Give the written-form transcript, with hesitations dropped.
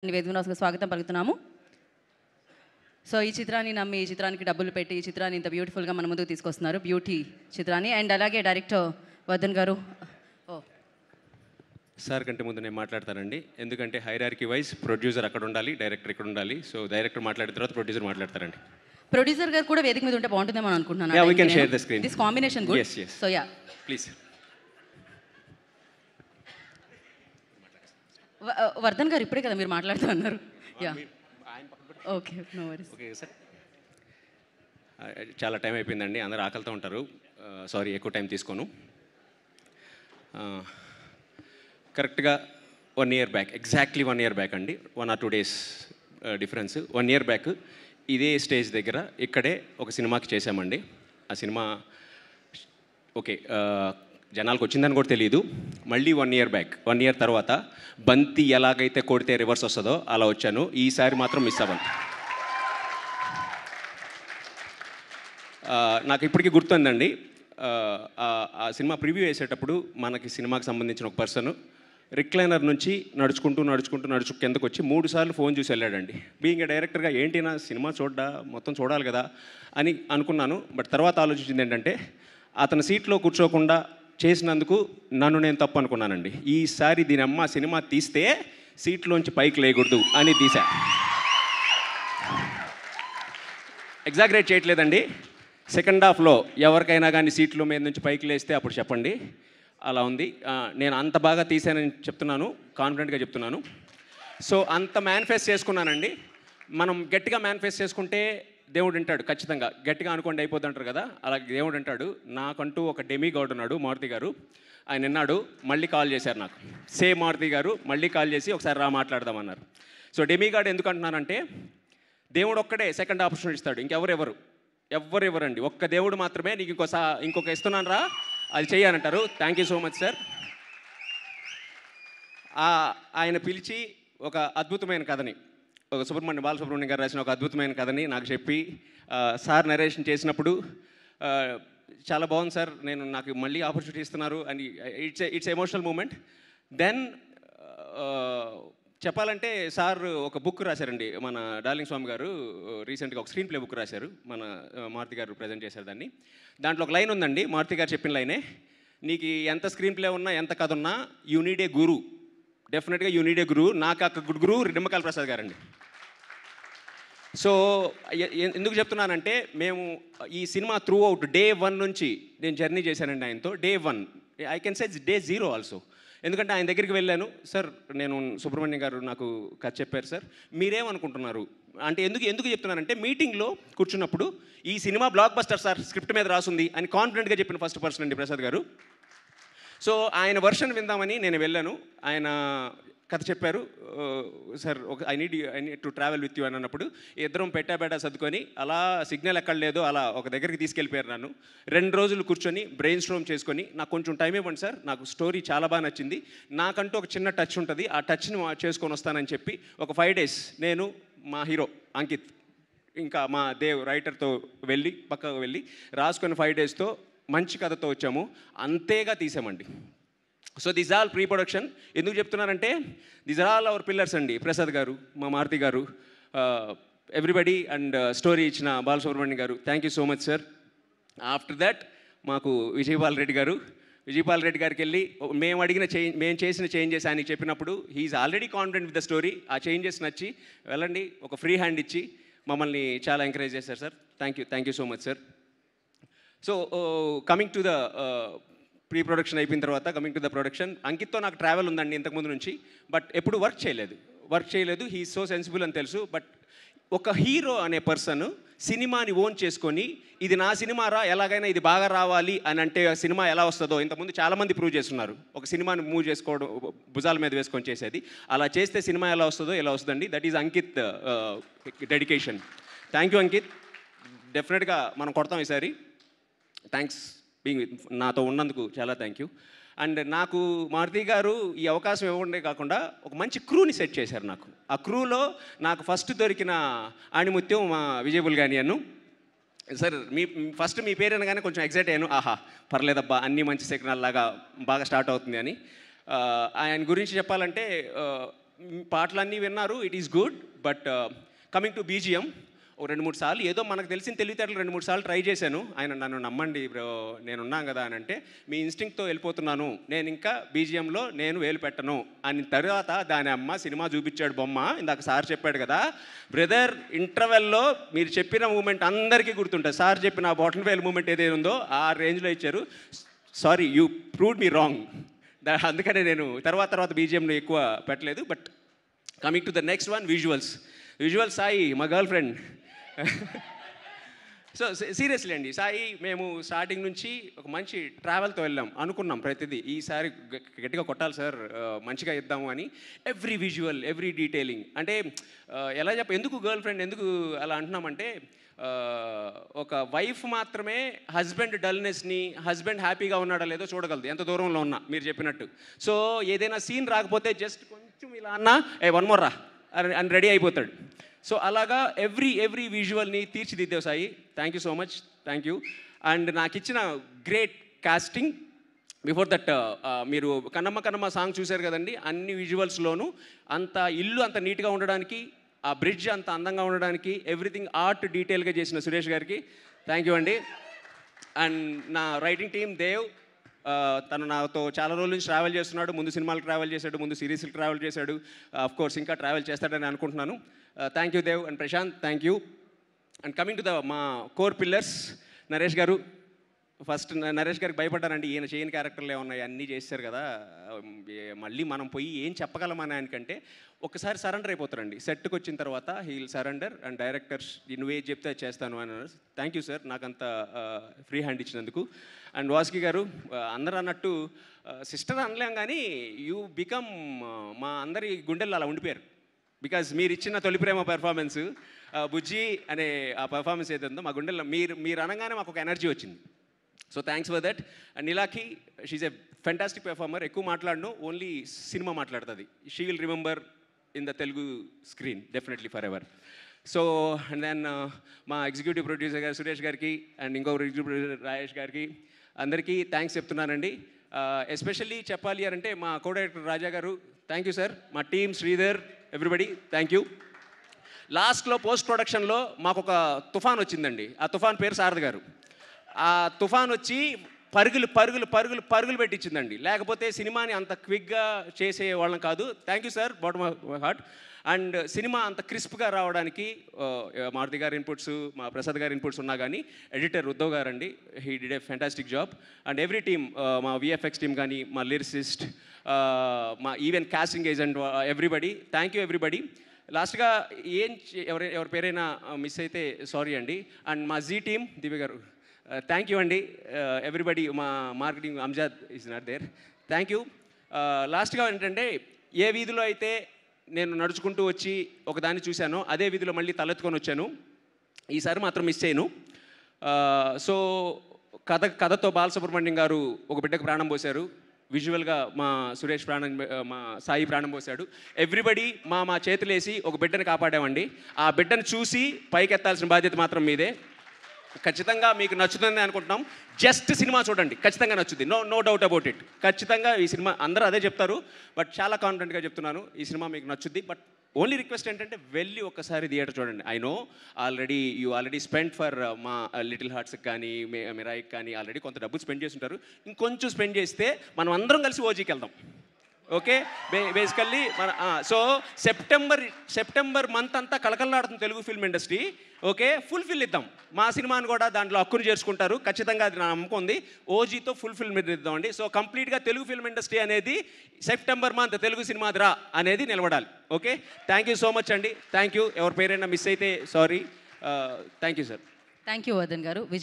వేదికకు స్వాగతం పలుకుతున్నాము. సో ఈ చిత్రాన్ని నమ్మి ఈ చిత్రానికి డబ్బులు పెట్టి ఈ చిత్రాన్ని ఇంత బ్యూటిఫుల్గా మన ముందుకు తీసుకొస్తున్నారు. బ్యూటీ చిత్రాన్ని అండ్ అలాగే డైరెక్టర్ వర్ధన్ గారు. సార్ కంటే ముందు నేను మాట్లాడతానండి, ఎందుకంటే హైరార్కీ వైజ్ ప్రొడ్యూసర్ అక్కడ ఉండాలి, డైరెక్టర్ ఇక్కడ ఉండాలి. సో డైరెక్టర్ మాట్లాడిన తర్వాత ప్రొడ్యూసర్ మాట్లాడతారండి. ప్రొడ్యూసర్ గారు కూడా వేదిక మీద ఉంటే బాగుంటుందేమో అనుకుంటున్నాను. Yeah, we can share the screen. This combination good. yes yes so yeah please. Vardhan గారు ఇప్పుడే కదా మీరు మాట్లాడుతూ అన్నారు. Yeah okay, no worries. Okay sir, చాలా టైం అయిపోయిందండి, అందరూ ఆకలితో ఉంటారు. సారీ, ఎక్కువ టైం తీసుకోను. కరెక్ట్గా 1 year back, exactly 1 year back అండి, 1 or 2 days difference. 1 year back ఇదే స్టేజ్ దగ్గర ఇక్కడే ఒక సినిమాకి చేశామండి. ఆ సినిమా ఓకే జనాలకు వచ్చిందని కూడా తెలియదు. మళ్ళీ 1 year బ్యాక్, 1 year తర్వాత బంతి ఎలాగైతే కొడితే రివర్స్ వస్తుందో అలా వచ్చాను. ఈసారి మాత్రం మిస్ అవ్వను. నాకు ఇప్పటికీ గుర్తుందండి, ఆ సినిమా ప్రివ్యూ వేసేటప్పుడు మనకి సినిమాకి సంబంధించిన ఒక పర్సన్ రిక్లైనర్ నుంచి నడుచుకుంటూ కిందకు వచ్చి 3 సార్లు ఫోన్ చూసి వెళ్ళాడండి. బీయింగ్ ఏ డైరెక్టర్గా ఏంటి నా సినిమా మొత్తం చూడాలి కదా అని అనుకున్నాను. బట్ తర్వాత ఆలోచించింది ఏంటంటే, అతని సీట్లో కూర్చోకుండా చేసినందుకు నన్ను నేను తప్పు అనుకున్నానండి. ఈసారి దీని అమ్మ సినిమా తీస్తే సీట్లోంచి పైకి లేకూడదు అని తీసా. ఎగ్జాగరేట్ చేయట్లేదండి. సెకండ్ హాఫ్లో ఎవరికైనా కానీ సీట్లో మీద నుంచి పైకి లేస్తే అప్పుడు చెప్పండి. అలా ఉంది. నేను అంత బాగా తీసానని చెప్తున్నాను, కాన్ఫిడెంట్గా చెప్తున్నాను. సో అంత మేనిఫెస్ట్ చేసుకున్నానండి. మనం గట్టిగా మేనిఫెస్ట్ చేసుకుంటే దేవుడు వింటాడు ఖచ్చితంగా. గట్టిగా అనుకోండి అయిపోద్ది అంటారు కదా, అలాగే దేవుడు అంటాడు. నాకంటూ ఒక డెమీ గాడ్ ఉన్నాడు, మారుతి గారు. ఆయన విన్నాడు, మళ్ళీ కాల్ చేశారు నాకు. సేమ్ మారుతి గారు మళ్ళీ కాల్ చేసి ఒకసారి రా మాట్లాడదామన్నారు. సో డెమీ గాడ్ ఎందుకు అంటున్నానంటే, దేవుడు ఒక్కడే సెకండ్ ఆపర్చునిటీ ఇస్తాడు, ఎవరెవరండి. ఒక్క దేవుడు మాత్రమే నీకు ఇంకొక ఇస్తున్నాను రా, అది చెయ్యాలంటారు. Thank you so much sir. ఆయన పిలిచి ఒక అద్భుతమైన కథని, ఒక బాలసుబ్రహ్మణ్యం గారు రాసిన ఒక అద్భుతమైన కథని నాకు చెప్పి సార్ నరేషన్ చేసినప్పుడు చాలా బాగుంది సార్, నాకు మళ్ళీ ఆపర్చునిటీ ఇస్తున్నారు అని ఇట్స్ ఎమోషనల్ మూమెంట్. దెన్ చెప్పాలంటే సార్ ఒక బుక్ రాశారండి, మన డార్లింగ్ స్వామి గారు రీసెంట్గా ఒక స్క్రీన్ ప్లే బుక్ రాశారు. మన మారుతి గారు ప్రజెంట్ చేశారు దాన్ని. దాంట్లో ఒక లైన్ ఉందండి, మారుతి గారు చెప్పిన లైనే, నీకు ఎంత స్క్రీన్ ప్లే ఉన్నా ఎంత కథ ఉన్నా యూ నీడ్ ఏ గురు, డెఫినెట్గా యూ నీడ్ ఏ గురు. నాకు ఆ గురు నిమ్మకాయల ప్రసాద్ గారండి. సో ఎందుకు చెప్తున్నానంటే, మేము ఈ సినిమా త్రూ అవుట్ డే 1 నుంచి నేను జర్నీ చేశానండి ఆయనతో. Day 1, I can say day 0 also. ఎందుకంటే ఆయన దగ్గరికి వెళ్ళాను, సార్ నేను సుబ్రహ్మణ్యం గారు నాకు కథ చెప్పారు సార్, మీరేమనుకుంటున్నారు అంటే, ఎందుకు చెప్తున్నానంటే, మీటింగ్లో కూర్చున్నప్పుడు ఈ cinema block buster sir, script మీద రాసుంది అని కాన్ఫిడెంట్గా చెప్పిన ఫస్ట్ పర్సన్ అండి ప్రసాద్ గారు. సో ఆయన వర్షన్ విందామని నేను వెళ్ళాను. ఆయన కథ చెప్పారు. Sir I need to travel with you అని అన్నప్పుడు ఇద్దరం పెట్టాబేటా సర్దుకొని అలా సిగ్నల్ ఎక్కడ లేదో అలా ఒక దగ్గరికి తీసుకెళ్ళిపోయారు నన్ను. 2 రోజులు కూర్చొని బ్రెయిన్ స్ట్రోమ్ చేసుకొని, నాకు కొంచెం టైం ఇవ్వండి సార్, నాకు స్టోరీ చాలా బాగా నచ్చింది, నాకంటూ ఒక చిన్న టచ్ ఉంటుంది, ఆ టచ్ని చేసుకొని వస్తానని చెప్పి ఒక 5 days నేను, మా హీరో అంకిత్, ఇంకా మా దేవ్ రైటర్తో పక్కకు వెళ్ళి రాసుకొని 5 daysతో మంచి కథతో వచ్చాము. అంతేగా తీసామండి. So this all pre production. ఎందుకు చెప్తున్నానంటే, this are all our pillars అండి. ప్రసాద్ గారు, మా మారుతి గారు, ఎవ్రీబడి, అండ్ స్టోరీ ఇచ్చిన బాలసుబ్రహ్మణ్యం గారు, thank you so much sir. After that మాకు విజయపాల్ రెడ్డి గారికి వెళ్ళి మేము చేసిన చేంజెస్ ఆయనకి చెప్పినప్పుడు he's already confident with the story. ఆ చేంజెస్ నచ్చి వెళ్ళండి ఒక ఫ్రీ హ్యాండ్ ఇచ్చి మమ్మల్ని చాలా ఎంకరేజ్ చేశారు sir. Thank you so much sir. So coming to the pre production అయిపోయిన తర్వాత కమింగ్ టు ద ప్రొడక్షన్, అంకిత్తో నాకు ట్రావెల్ ఉందండి ఇంతకుముందు నుంచి, బట్ ఎప్పుడు వర్క్ చేయలేదు. హీ సో సెన్సిబుల్ అని తెలుసు. బట్ ఒక హీరో అనే పర్సన్ సినిమాని ఓన్ చేసుకొని, ఇది నా సినిమా రా, ఎలాగైనా ఇది బాగా రావాలి అని అంటే సినిమా ఎలా వస్తుందో ఇంతకుముందు చాలామంది ప్రూవ్ చేస్తున్నారు. ఒక సినిమాని మూవ్ చేసుకోవడం, భుజాల మీద వేసుకొని చేసేది, అలా చేస్తే సినిమా ఎలా వస్తుందండి. That is Ankit dedication. Thank you Ankit, డెఫినెట్గా మనం కొడతాం ఈసారి. థ్యాంక్స్ నాతో ఉన్నందుకు చాలా థ్యాంక్ యూ. అండ్ నాకు మారుతి గారు ఈ అవకాశం ఇవ్వడే కాకుండా ఒక మంచి క్రూని సెట్ చేశారు నాకు. ఆ క్రూలో నాకు ఫస్ట్ దొరికిన ఆణిముత్యం మా విజయబుల్ గానియన్ను. సార్ ఫస్ట్ మీ పేరు అనగానే కొంచెం ఎగ్జైట్ అయ్యాను. ఆహా పర్లేదబ్బా, అన్నీ మంచి సిగ్నల్ లాగా బాగా స్టార్ట్ అవుతుంది అని. ఆయన గురించి చెప్పాలంటే పాటలన్నీ విన్నారు, it is good. But coming to BGM, ఓ 2-3 సార్లు ఏదో మనకు తెలిసిన తెలివితేటలు 2-3 సార్లు ట్రై చేశాను. ఆయన నన్ను నమ్మండి బ్రో, నేనున్నాను కదా అని అంటే, మీ ఇన్స్టింక్ట్తో వెళ్ళిపోతున్నాను, నేను ఇంకా బీజిఎంలో నేను వేలు పెట్టను అని. తర్వాత దాని అమ్మ సినిమా చూపించాడు బొమ్మ. ఇందాక సార్ చెప్పాడు కదా బ్రదర్, ఇంటర్వెల్లో మీరు చెప్పిన మూమెంట్ అందరికీ గుర్తుంటుంది. సార్ చెప్పిన ఆ బాటల్ వేల్ మూమెంట్ ఏదైనా ఉందో ఆ రేంజ్లో ఇచ్చారు. Sorry, you proved me wrong. అందుకనే నేను తర్వాత బీజిఎంలో ఎక్కువ పెట్టలేదు. But coming to the next one, visuals Sai మా గర్ల్ ఫ్రెండ్. సో సీరియస్లీ అండి, సాయి మేము స్టార్టింగ్ నుంచి ఒక మంచి ట్రావెల్తో వెళ్ళాం అనుకున్నాం. ప్రతిదీ ఈసారి గట్టిగా కొట్టాలి సార్, మంచిగా ఇద్దాము అని. Every visual, every detailing. అంటే ఎలా ఎందుకు గర్ల్ ఫ్రెండ్ ఎందుకు అలా అంటున్నామంటే, ఒక వైఫ్ మాత్రమే హస్బెండ్ డల్నెస్ని, హస్బెండ్ హ్యాపీగా ఉన్నాడా లేదో చూడగలదు, ఎంత దూరంలో ఉన్నా, మీరు చెప్పినట్టు. సో ఏదైనా సీన్ రాకపోతే జస్ట్ కొంచెం ఇలా అన్నా, వన్ మోర్ రా అని రెడీ అయిపోతాడు. సో అలాగా ఎవ్రీ విజువల్ని తీర్చిదిద్దావు Sai. Thank you so much, thank you. And నాకు ఇచ్చిన గ్రేట్ కాస్టింగ్. బిఫోర్ దట్ మీరు కన్నమ్మ సాంగ్ చూశారు కదండి, అన్ని విజువల్స్లోనూ అంత ఇల్లు అంత నీట్గా ఉండడానికి, ఆ బ్రిడ్జ్ అంత అందంగా ఉండడానికి, ఎవ్రీథింగ్ ఆర్ట్ డీటెయిల్గా చేసిన సురేష్ గారికి థ్యాంక్ యూ అండి. అండ్ నా రైటింగ్ టీమ్ దేవ్, తను నాతో చాలా రోజుల నుంచి ట్రావెల్ చేస్తున్నాడు. ముందు సినిమాలకు ట్రావెల్ చేశాడు, ముందు సిరీస్కి ట్రావెల్ చేశాడు. ఆఫ్ కోర్స్ ఇంకా ట్రావెల్ చేస్తాడని అనుకుంటున్నాను. Thank you Dev and Prashanth, thank you. And coming to the మా కోర్ పిల్లర్స్, నరేష్ గారు. ఫస్ట్ నరేష్ గారికి భయపడ్డానండి, ఈయన చేయని క్యారెక్టర్లు ఏమున్నాయి, అన్నీ చేశారు కదా, మళ్ళీ మనం పోయి ఏం చెప్పగలమని ఆయనకంటే ఒకసారి సరెండర్ అయిపోతారండి. సెట్కి వచ్చిన తర్వాత హీల్ సరెండర్ అండ్ డైరెక్టర్స్ నువ్వే చెప్తే చేస్తాను అని అన్నారు. థ్యాంక్ యూ సార్, నాకంత ఫ్రీ హ్యాండ్ ఇచ్చినందుకు. అండ్ వాసుకి గారు, అందరూ అన్నట్టు సిస్టర్ అనలేం కానీ యూ బికమ్ మా అందరి గుండెల్లో అలా ఉండిపోయారు. బికాజ్ మీరు ఇచ్చిన తొలి ప్రేమ పెర్ఫార్మెన్స్, బుజ్జి అనే ఆ పెర్ఫార్మెన్స్ ఏదైందో మా గుండెల్లో మీరు అనగానే మాకు ఒక ఎనర్జీ వచ్చింది. So thanks for that. And నీలాకి, షీఈ్ ఎ ఫెంటాస్టిక్ పెర్ఫార్మర్. ఎక్కువ మాట్లాడను, ఓన్లీ సినిమా మాట్లాడుతుంది. She will remember in the Telugu screen definitely forever. So and then మా ఎగ్జిక్యూటివ్ ప్రొడ్యూసర్ గారు సురేష్ గారికి, అండ్ ఇంకొక ఎగ్జిక్యూటివ్ ప్రొడ్యూసర్ రాజేష్ గారికి, అందరికీ థ్యాంక్స్ చెప్తున్నానండి. ఎస్పెషల్లీ చెప్పాలి అని అంటే మా కో డైరెక్టర్ రాజా గారు, థ్యాంక్ యూ సార్. మా team Sridhar, everybody thank you. లాస్ట్లో పోస్ట్ ప్రొడక్షన్లో మాకు ఒక తుఫాన్ వచ్చిందండి. ఆ తుఫాన్ పేరు శారద గారు. ఆ తుఫాన్ వచ్చి పరుగులు పెట్టించిందండి. లేకపోతే సినిమాని అంత క్విక్గా చేసే వాళ్ళం కాదు. Thank you sir, bottom of my heart. And cinema అంత క్రిస్ప్గా రావడానికి మారుతి గారి ఇన్పుట్స్, మా ప్రసాద్ గారి ఇన్పుట్స్ ఉన్నా కానీ ఎడిటర్ ఉద్ధవ్ గారు అండి, he did a fantastic job. And every team, మా విఎఫ్ఎక్స్ టీమ్ కానీ, మా లిరిసిస్ట్, మా even casting agent, everybody thank you everybody. లాస్ట్గా ఎవరి పేరైనా మిస్ అయితే సారీ అండి. అండ్ మా జీ టీమ్, దివ్య గారు, థ్యాంక్ యూ అండి. ఎవ్రీబడి, మా marketing Amjad is not there, thank you. లాస్ట్గా ఏంటంటే, ఏ వీధిలో అయితే నేను నడుచుకుంటూ వచ్చి ఒకదాన్ని చూశానో అదే వీధిలో మళ్ళీ తలెత్తుకొని వచ్చాను. ఈసారి మాత్రం మిస్ చేయను. సో కథతో బాలసుబ్రహ్మణ్యం గారు ఒక బిడ్డకు ప్రాణం పోశారు. విజువల్గా మా సురేష్ మా సాయి ప్రాణం పోశాడు. ఎవ్రీబడి మా చేతులేసి ఒక బిడ్డను కాపాడామండి. ఆ బిడ్డను చూసి పైకెత్తాల్సిన బాధ్యత మాత్రం మీదే. ఖచ్చితంగా మీకు నచ్చుతుందని అనుకుంటున్నాం. జస్ట్ సినిమా చూడండి, ఖచ్చితంగా నచ్చుద్ది. No doubt about it. ఖచ్చితంగా ఈ సినిమా, అందరూ అదే చెప్తారు, బట్ చాలా కాన్ఫిడెంట్గా చెప్తున్నాను, ఈ సినిమా మీకు నచ్చుద్ది. బట్ ఓన్లీ రిక్వెస్ట్ ఏంటంటే వెళ్ళి ఒక్కసారి థియేటర్ చూడండి. I know you already spend for మా లిటిల్ హార్ట్స్కి కానీ మిరాయికి కానీ ఆల్రెడీ కొంత డబ్బులు స్పెండ్ చేసి ఉంటారు. ఇంకొంచెం స్పెండ్ చేస్తే మనం అందరం కలిసి ఓజీకి వెళ్దాం. Okay, basically so September month అంతా కలకల్లాడుతుంది Telugu film industry. Okay, fulfil ఇద్దాం. మా సినిమాని కూడా దాంట్లో హక్కును చేర్చుకుంటారు, ఖచ్చితంగా అది నా నమ్మకం ఉంది. ఓజీతో ఫుల్ఫిల్ ఇద్దామండి. సో కంప్లీట్గా తెలుగు ఫిల్మ్ ఇండస్ట్రీ అనేది సెప్టెంబర్ మంత్ తెలుగు సినిమాదిరా అనేది నిలబడాలి. Okay, thank you so much అండి. Thank you. ఎవరి పేరైనా మిస్ అయితే sorry. Thank you sir. Thank you Vardhan గారు.